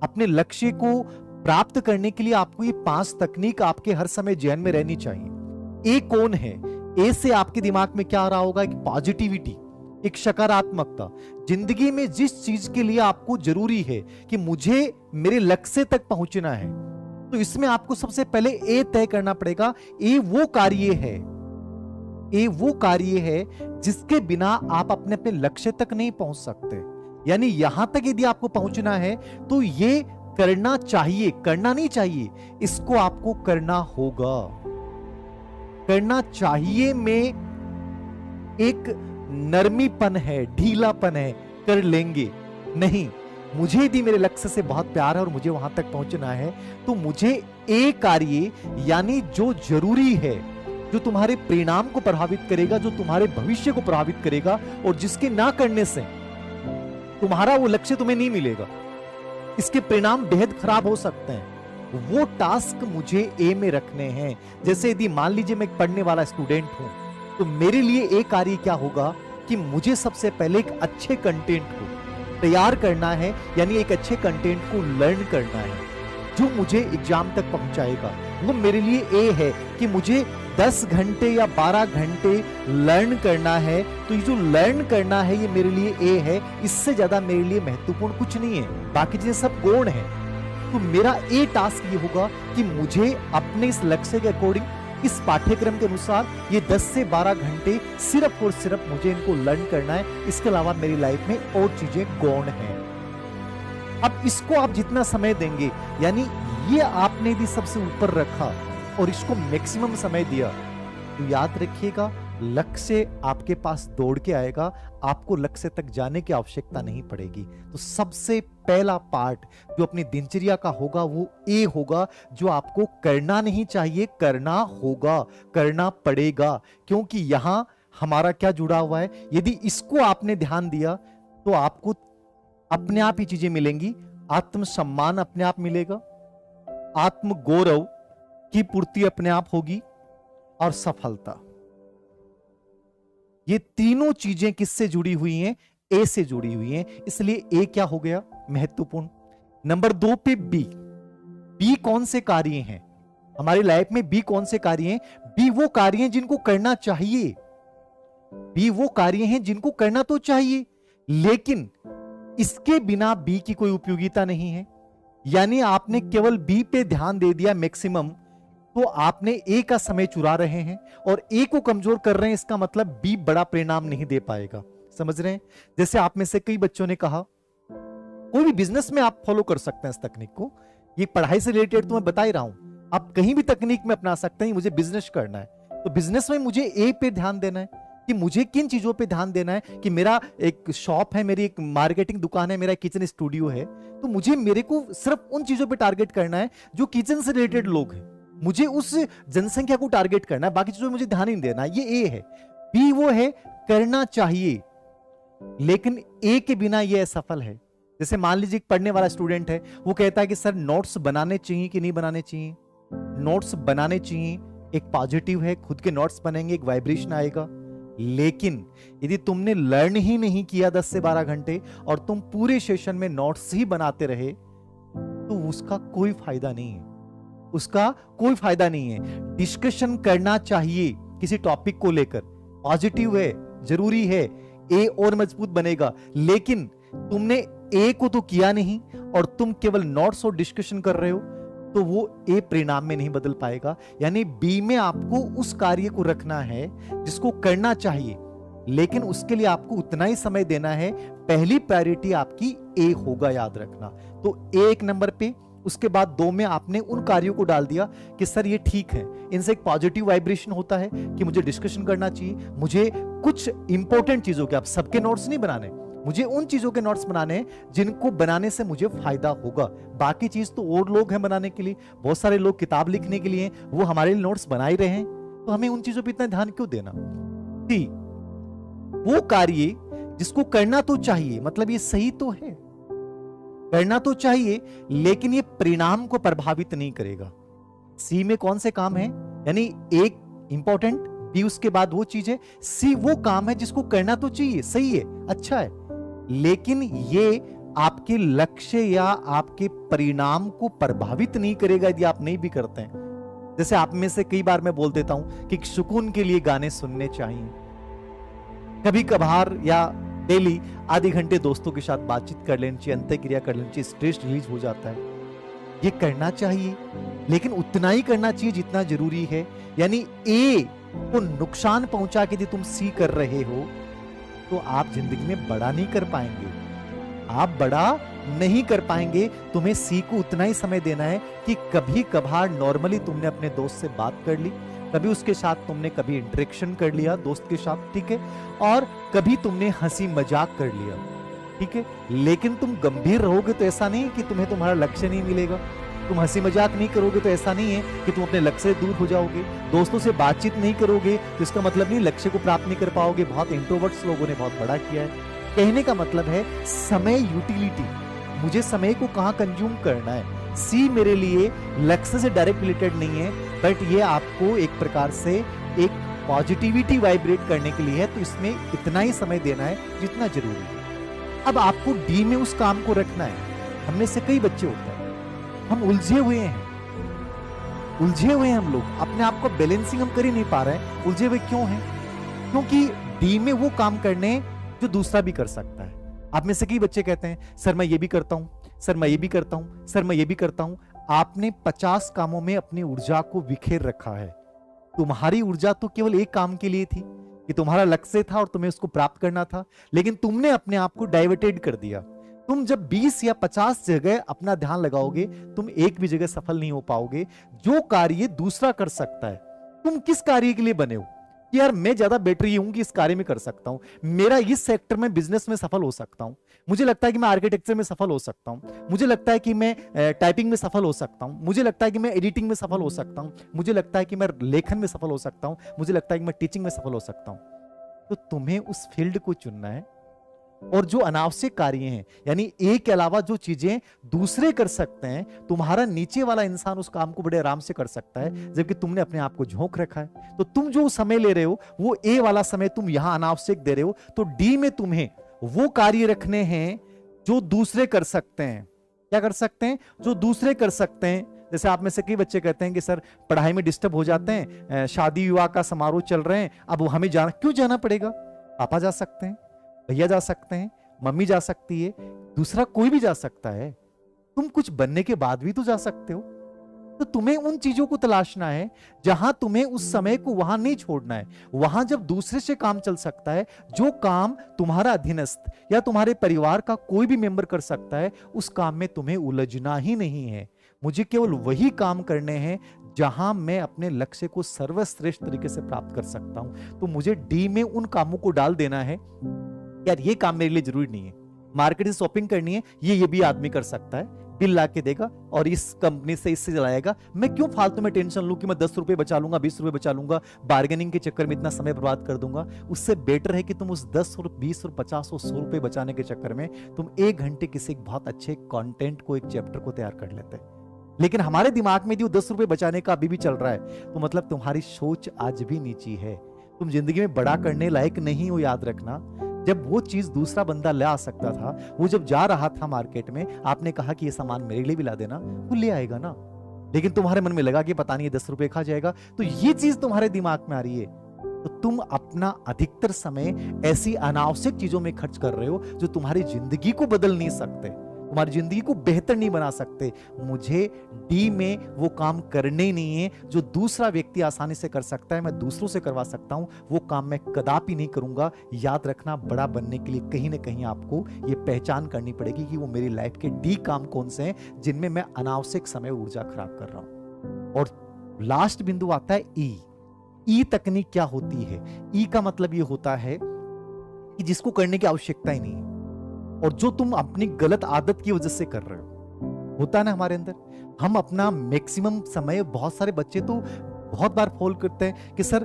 अपने लक्ष्य को प्राप्त करने के लिए आपको ये 5 तकनीक आपके हर समय ध्यान में रहनी चाहिए। ए कौन है? ए से आपके दिमाग में क्या आ रहा होगा? एक पॉजिटिविटी, एक सकारात्मकता। जिंदगी में जिस चीज के लिए आपको जरूरी है कि मुझे मेरे लक्ष्य तक पहुंचना है, तो इसमें आपको सबसे पहले ए तय करना पड़ेगा। ए वो कार्य है, ए वो कार्य है जिसके बिना आप अपने अपने लक्ष्य तक नहीं पहुंच सकते। यानी यहां तक यदि आपको पहुंचना है तो ये करना चाहिए, करना नहीं चाहिए, इसको आपको करना होगा। करना चाहिए में एक नरमीपन है, ढीलापन है, कर लेंगे नहीं। मुझे यदि मेरे लक्ष्य से बहुत प्यार है और मुझे वहां तक पहुंचना है, तो मुझे एक कार्य यानी जो जरूरी है, जो तुम्हारे परिणाम को प्रभावित करेगा, जो तुम्हारे भविष्य को प्रभावित करेगा और जिसके ना करने से तुम्हारा वो लक्ष्य तुम्हें नहीं मिलेगा, इसके परिणाम बेहद खराब हो सकते हैं, वो टास्क मुझे ए में रखने हैं। जैसे यदि मान लीजिए मैं एक पढ़ने वाला स्टूडेंट हूं, तो मेरे लिए एक कार्य क्या होगा कि मुझे सबसे पहले एक अच्छे कंटेंट को तैयार करना है, यानी एक अच्छे कंटेंट को लर्न करना है जो मुझे एग्जाम तक पहुंचाएगा। वो मेरे लिए ए है कि मुझे 10 घंटे या 12 घंटे लर्न करना है। तो ये जो लर्न करना है ये मेरे लिए ए है, इससे ज्यादा मेरे लिए महत्वपूर्ण कुछ नहीं है, बाकी चीजें सब गौण है। तो मेरा ए टास्क ये होगा कि मुझे अपने इस लक्ष्य के अकॉर्डिंग, इस पाठ्यक्रम के अनुसार ये 10 से 12 घंटे सिर्फ और सिर्फ मुझे इनको लर्न करना है। इसके अलावा मेरी लाइफ में और चीजें गौण हैं। अब इसको आप जितना समय देंगे, यानी ये आपने यदि सबसे ऊपर रखा और इसको मैक्सिमम समय दिया, तो याद रखिएगा लक्ष्य आपके पास दौड़ के आएगा, आपको लक्ष्य तक जाने की आवश्यकता नहीं पड़ेगी। तो सबसे पहला पार्ट जो अपनी दिनचर्या का होगा वो ए होगा, जो आपको करना नहीं चाहिए, करना होगा, करना पड़ेगा। क्योंकि यहां हमारा क्या जुड़ा हुआ है, यदि इसको आपने ध्यान दिया तो आपको अपने आप ही चीजें मिलेंगी। आत्मसम्मान अपने आप मिलेगा, आत्म गौरव की पूर्ति अपने आप होगी और सफलता। ये तीनों चीजें किससे जुड़ी हुई हैं? ए से जुड़ी हुई हैं। इसलिए ए क्या हो गया? महत्वपूर्ण। नंबर 2 पे बी। बी कौन से कार्य हैं हमारी लाइफ में? बी कौन से कार्य हैं? बी वो कार्य हैं जिनको करना चाहिए। बी वो कार्य हैं जिनको करना तो चाहिए, लेकिन इसके बिना बी की कोई उपयोगिता नहीं है। यानी आपने केवल बी पे ध्यान दे दिया मैक्सिमम, तो आपने ए का समय चुरा रहे हैं और ए को कमजोर कर रहे हैं। इसका मतलब बी बड़ा परिणाम नहीं दे पाएगा। समझ रहे हैं? जैसे आप में से कई बच्चों ने कहा, कोई भी बिजनेस में आप फॉलो कर सकते हैं इस तकनीक को। ये पढ़ाई से रिलेटेड तो मैं बता ही रहा हूं, आप कहीं भी तकनीक में अपना सकते हैं। मुझे बिजनेस करना है, तो बिजनेस में मुझे ए पे ध्यान देना है कि मुझे किन चीजों पे ध्यान देना है। कि मेरा एक शॉप है, मेरी एक मार्केटिंग दुकान है, मेरा किचन स्टूडियो है, तो मुझे मेरे को सिर्फ उन चीजों पे टारगेट करना है जो किचन से रिलेटेड लोग हैं। मुझे उस जनसंख्या को टारगेट करना है, बाकी चीजों में मुझे ध्यान ही नहीं देना। ये ए है। बी वो है करना चाहिए, लेकिन ए के बिना ये असफल है। जैसे मान लीजिए एक पढ़ने वाला स्टूडेंट है, वो कहता है कि सर नोट्स बनाने चाहिए कि नहीं बनाने चाहिए? नोट्स बनाने चाहिए, एक पॉजिटिव है, खुद के नोट्स बनेंगे, एक वाइब्रेशन आएगा। लेकिन यदि तुमने लर्न ही नहीं किया 10 से 12 घंटे और तुम पूरे सेशन में नोट्स ही बनाते रहे, तो उसका कोई फायदा नहीं है। उसका कोई फायदा नहीं है। डिस्कशन करना चाहिए किसी टॉपिक को लेकर, पॉजिटिव है, जरूरी है, ए और मजबूत बनेगा। लेकिन तुमने ए को तो किया नहीं और तुम केवल नोट्स और डिस्कशन कर रहे हो, तो वो ए परिणाम में नहीं बदल पाएगा। यानी बी में आपको उस कार्य को रखना है जिसको करना चाहिए, लेकिन उसके लिए आपको उतना ही समय देना है। पहली प्रायोरिटी आपकी ए होगा, याद रखना। तो ए एक नंबर पे, उसके बाद 2 में आपने उन कार्यों को डाल दिया कि सर ये ठीक है, इनसे एक पॉजिटिव वाइब्रेशन होता है कि मुझे डिस्कशन करना चाहिए, मुझे कुछ इंपॉर्टेंट चीजों के, आप सबके नोट्स नहीं बनाने, मुझे उन चीजों के नोट्स बनाने हैं जिनको बनाने से मुझे फायदा होगा। बाकी चीज तो और लोग हैं बनाने के लिए, बहुत सारे लोग किताब लिखने के लिए, वो हमारे लिए नोट्स बना ही रहे हैं, तो हमें उन चीजों पर इतना ध्यान क्यों देना? सी, वो कार्य जिसको करना तो चाहिए, मतलब ये सही तो है, करना तो चाहिए, लेकिन ये परिणाम को प्रभावित नहीं करेगा। सी में कौन से काम है? यानी एक इंपॉर्टेंट, बी उसके बाद वो चीज है, सी वो काम है जिसको करना तो चाहिए, सही है, अच्छा है, लेकिन ये आपके लक्ष्य या आपके परिणाम को प्रभावित नहीं करेगा यदि आप नहीं भी करते हैं। जैसे आप में से कई बार मैं बोल देता हूं कि सुकून के लिए गाने सुनने चाहिए, कभी कभार या डेली आधे घंटे दोस्तों के साथ बातचीत कर लेनी चाहिए, अंतःक्रिया कर लेनी चाहिए, स्ट्रेस रिलीज हो जाता है। ये करना चाहिए, लेकिन उतना ही करना चाहिए जितना जरूरी है। यानी ए को नुकसान पहुंचा के यदि तुम सी कर रहे हो तो आप जिंदगी में बड़ा नहीं कर पाएंगे, आप बड़ा नहीं कर पाएंगे। तुम्हें सी को उतना ही समय देना है कि कभी कभार नॉर्मली तुमने अपने दोस्त से बात कर ली, कभी उसके साथ तुमने कभी इंटरेक्शन कर लिया दोस्त के साथ, ठीक है, और कभी तुमने हंसी मजाक कर लिया, ठीक है। लेकिन तुम गंभीर रहोगे तो ऐसा नहीं कि तुम्हें तुम्हारा लक्ष्य नहीं मिलेगा। तुम हंसी मजाक नहीं करोगे तो ऐसा नहीं है कि तुम अपने लक्ष्य से दूर हो जाओगे। दोस्तों से बातचीत नहीं करोगे तो इसका मतलब नहीं लक्ष्य को प्राप्त नहीं कर पाओगे। बहुत इंट्रोवर्ट्स लोगों ने बहुत बड़ा किया है। कहने का मतलब है समय यूटिलिटी, मुझे समय को कहां कंज्यूम करना है। सी मेरे लिए लक्ष्य से डायरेक्ट रिलेटेड नहीं है, बट ये आपको एक प्रकार से एक पॉजिटिविटी वाइब्रेट करने के लिए है, तो इसमें इतना ही समय देना है जितना जरूरी है। अब आपको डी में उस काम को रखना है। हमने से कई बच्चे होते हैं, हम उलझे हुए हैं हम लोग, अपने आप को बैलेंसिंग हम कर ही नहीं पा रहे हैं। उलझे हुए क्यों हैं? क्योंकि डी में वो काम करने जो दूसरा भी कर सकता है। आप में से कई बच्चे कहते हैं सर मैं ये भी करता हूं, सर मैं ये भी करता हूं, सर मैं ये भी करता हूं। आपने 50 कामों में अपनी ऊर्जा को बिखेर रखा है। तुम्हारी ऊर्जा तो केवल एक काम के लिए थी कि तुम्हारा लक्ष्य था और तुम्हें उसको प्राप्त करना था, लेकिन तुमने अपने आप को डाइवर्टेड कर दिया। तुम जब 20 या 50 जगह अपना ध्यान लगाओगे, तुम एक भी जगह सफल नहीं हो पाओगे। जो कार्य दूसरा कर सकता है, तुम किस कार्य के लिए बने हो? यार मैं ज्यादा बेटर ही हूं कि इस कार्य में कर सकता हूं, मेरा इस सेक्टर में बिजनेस में सफल हो सकता हूं, मुझे लगता है कि मैं आर्किटेक्चर में सफल हो सकता हूं, मुझे लगता है कि मैं टाइपिंग में सफल हो सकता हूं, मुझे लगता है कि मैं एडिटिंग में सफल हो सकता हूं, मुझे लगता है कि मैं लेखन में सफल हो सकता हूं, मुझे लगता है कि मैं टीचिंग में सफल हो सकता हूं। तो तुम्हें उस फील्ड को चुनना है। और जो अनावश्यक कार्य हैं, यानी एक के अलावा जो चीजें दूसरे कर सकते हैं, तुम्हारा नीचे वाला इंसान उस काम को बड़े आराम से कर सकता है, जबकि तुमने अपने आप को झोंक रखा है। तो तुम जो समय ले रहे हो वो ए वाला समय तुम यहां अनावश्यक दे रहे हो। तो डी में तुम्हें वो कार्य रखने हैं जो दूसरे कर सकते हैं। क्या कर सकते हैं? जो दूसरे कर सकते हैं। जैसे आप में से कई बच्चे कहते हैं कि सर पढ़ाई में डिस्टर्ब हो जाते हैं, शादी विवाह का समारोह चल रहे हैं, अब हमें जाना, क्यों जाना पड़ेगा? पापा जा सकते हैं, भैया जा सकते हैं, मम्मी जा सकती है, दूसरा कोई भी जा सकता है। तुम कुछ बनने के बाद भी तो जा सकते हो। तो तुम्हें उन चीजों को तलाशना है जहां तुम्हें उस समय को वहां नहीं छोड़ना है। वहां जब दूसरे से काम चल सकता है, जो काम तुम्हारा अधीनस्थ या तुम्हारे परिवार का कोई भी मेंबर कर सकता है, उस काम में तुम्हें उलझना ही नहीं है। मुझे केवल वही काम करने हैं जहां मैं अपने लक्ष्य को सर्वश्रेष्ठ तरीके से प्राप्त कर सकता हूं। तो मुझे डी में उन कामों को डाल देना है। यार ये काम मेरे लिए जरूरी नहीं है, मार्केट से शॉपिंग करनी है, ये भी आदमी कर सकता है, बिल ला के देगा और इस कंपनी से इससे चलाएगा। मैं क्यों फालतू में टेंशन लूं कि मैं 10 रुपए बचा लूंगा, 20 रुपए बचा लूंगा, बार्गेनिंग के चक्कर में इतना समय बर्बाद कर दूंगा। उससे बेटर है कि तुम उस 10 और 20 और 50 और 100 रुपए बचाने के चक्कर में तुम 1 घंटे किसी एक बहुत अच्छे कंटेंट को, एक चैप्टर को तैयार कर लेते हैं। लेकिन हमारे दिमाग में जो 10 रुपए बचाने का अभी भी चल रहा है, तो मतलब तुम्हारी सोच आज भी नीची है। तुम जिंदगी में बड़ा करने लायक नहीं हो, याद रखना। जब वो चीज दूसरा बंदा ले आ सकता था, वो जब जा रहा था मार्केट में, आपने कहा कि ये सामान मेरे लिए भी ला देना, वो ले आएगा ना। लेकिन तुम्हारे मन में लगा कि पता नहीं 10 रुपए खा जाएगा, तो ये चीज तुम्हारे दिमाग में आ रही है। तो तुम अपना अधिकतर समय ऐसी अनावश्यक चीजों में खर्च कर रहे हो जो तुम्हारी जिंदगी को बदल नहीं सकते, तुम्हारी जिंदगी को बेहतर नहीं बना सकते। मुझे डी में वो काम करने नहीं है जो दूसरा व्यक्ति आसानी से कर सकता है, मैं दूसरों से करवा सकता हूं, वो काम मैं कदापि नहीं करूंगा। याद रखना, बड़ा बनने के लिए कहीं ना कहीं आपको ये पहचान करनी पड़ेगी कि वो मेरी लाइफ के डी काम कौन से हैं जिनमें मैं अनावश्यक समय ऊर्जा खराब कर रहा हूं। और लास्ट बिंदु आता है ई तकनीक क्या होती है? ई का मतलब ये होता है कि जिसको करने की आवश्यकता ही नहीं है और जो तुम अपनी गलत आदत की वजह से कर रहे हो। होता है ना हमारे अंदर, हम अपना मैक्सिमम समय, बहुत सारे बच्चे तो बहुत बार फॉल करते हैं कि सर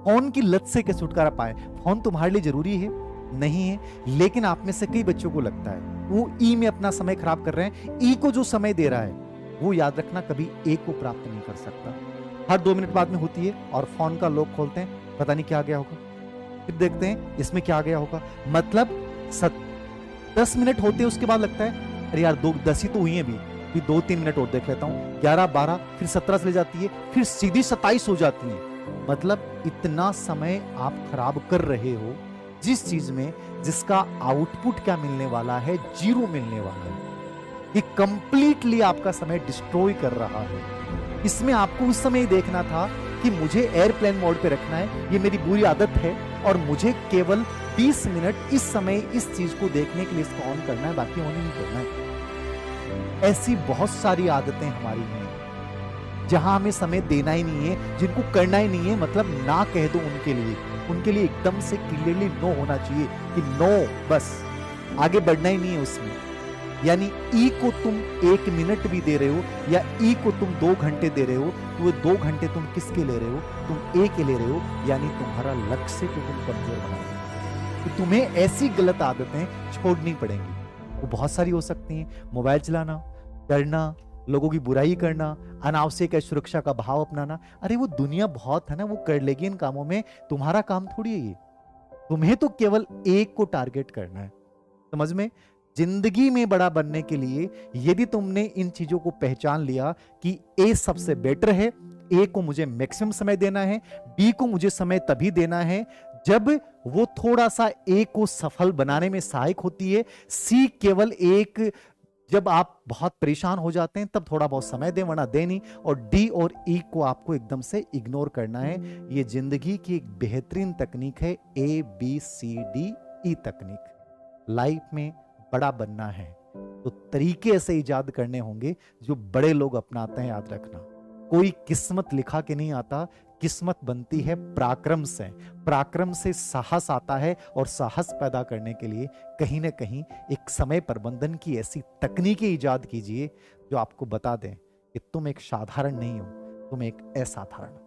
फोन की लत से कैसे छुटकारा पाए। फोन तुम्हारे लिए जरूरी है? नहीं है, लेकिन आप में से कई बच्चों को लगता है वो ई में अपना समय खराब कर रहे हैं। ई को जो समय दे रहा है वो, याद रखना, कभी ए को प्राप्त नहीं कर सकता। हर 2 मिनट बाद में होती है और फोन का लॉक खोलते हैं, पता नहीं क्या आ गया होगा, फिर देखते हैं इसमें क्या आ गया होगा। मतलब 10 मिनट होते हैं उसके बाद लगता है अरे यार 10 ही तो हुई हैं अभी 2-3 मिनट और देख लेता हूँ, 11-12 फिर 17 चले जाती है, फिर सीधी 27 हो जाती है। मतलब इतना समय आप खराब कर रहे हो जिस चीज में जिसका आउटपुट क्या मिलने वाला है, 0 मिलने वाला है। ये कंप्लीटली आपका समय डिस्ट्रॉय कर रहा है। इसमें आपको उस समय ही देखना था कि मुझे एयरप्लेन मोड पे रखना है, ये मेरी बुरी आदत है और मुझे केवल 20 मिनट इस समय इस चीज को देखने के लिए इसको ऑन करना है, बाकी ऑन नहीं करना है। ऐसी बहुत सारी आदतें हमारी हैं जहां हमें समय देना ही नहीं है, जिनको करना ही नहीं है, मतलब ना कह दो उनके लिए एकदम से क्लियरली नो होना चाहिए कि नो, बस आगे बढ़ना ही नहीं है उसमें। यानी ई को तुम 1 मिनट भी दे रहे हो या ई को तुम 2 घंटे दे रहे हो, तो वो 2 घंटे तुम किसके ले रहे हो? तुम ए के ले रहे हो, यानी तुम्हारा लक्ष्य को तुम कमजोर बना रहे हो। तो तुम्हें ऐसी गलत आदतें छोड़नी पड़ेंगी। वो बहुत सारी हो सकती हैं, मोबाइल चलाना, डरना, लोगों की बुराई करना, अनावश्यक सुरक्षा का भाव अपनाना। अरे वो दुनिया बहुत है ना, वो कर लेगी इन कामों में, तुम्हारा काम थोड़ी है ये। तुम्हें तो केवल एक को टारगेट करना है। समझ में? जिंदगी में बड़ा बनने के लिए यदि तुमने इन चीजों को पहचान लिया कि ए सबसे बेटर है, ए को मुझे मैक्सिमम समय देना है, बी को मुझे समय तभी देना है जब वो थोड़ा सा ए को सफल बनाने में सहायक होती है, सी केवल एक जब आप बहुत परेशान हो जाते हैं तब थोड़ा बहुत समय दें, वरना दे नहीं, और डी और ई को आपको एकदम से इग्नोर करना है। ये जिंदगी की एक बेहतरीन तकनीक है, ABCDE तकनीक। लाइफ में बड़ा बनना है तो तरीके ऐसे इजाद करने होंगे जो बड़े लोग अपनाते हैं। याद रखना, कोई किस्मत लिखा के नहीं आता, किस्मत बनती है पराक्रम से। पराक्रम से साहस आता है, और साहस पैदा करने के लिए कहीं ना कहीं एक समय प्रबंधन की ऐसी तकनीकें इजाद कीजिए जो आपको बता दें कि तुम एक साधारण नहीं हो, तुम एक असाधारण हो।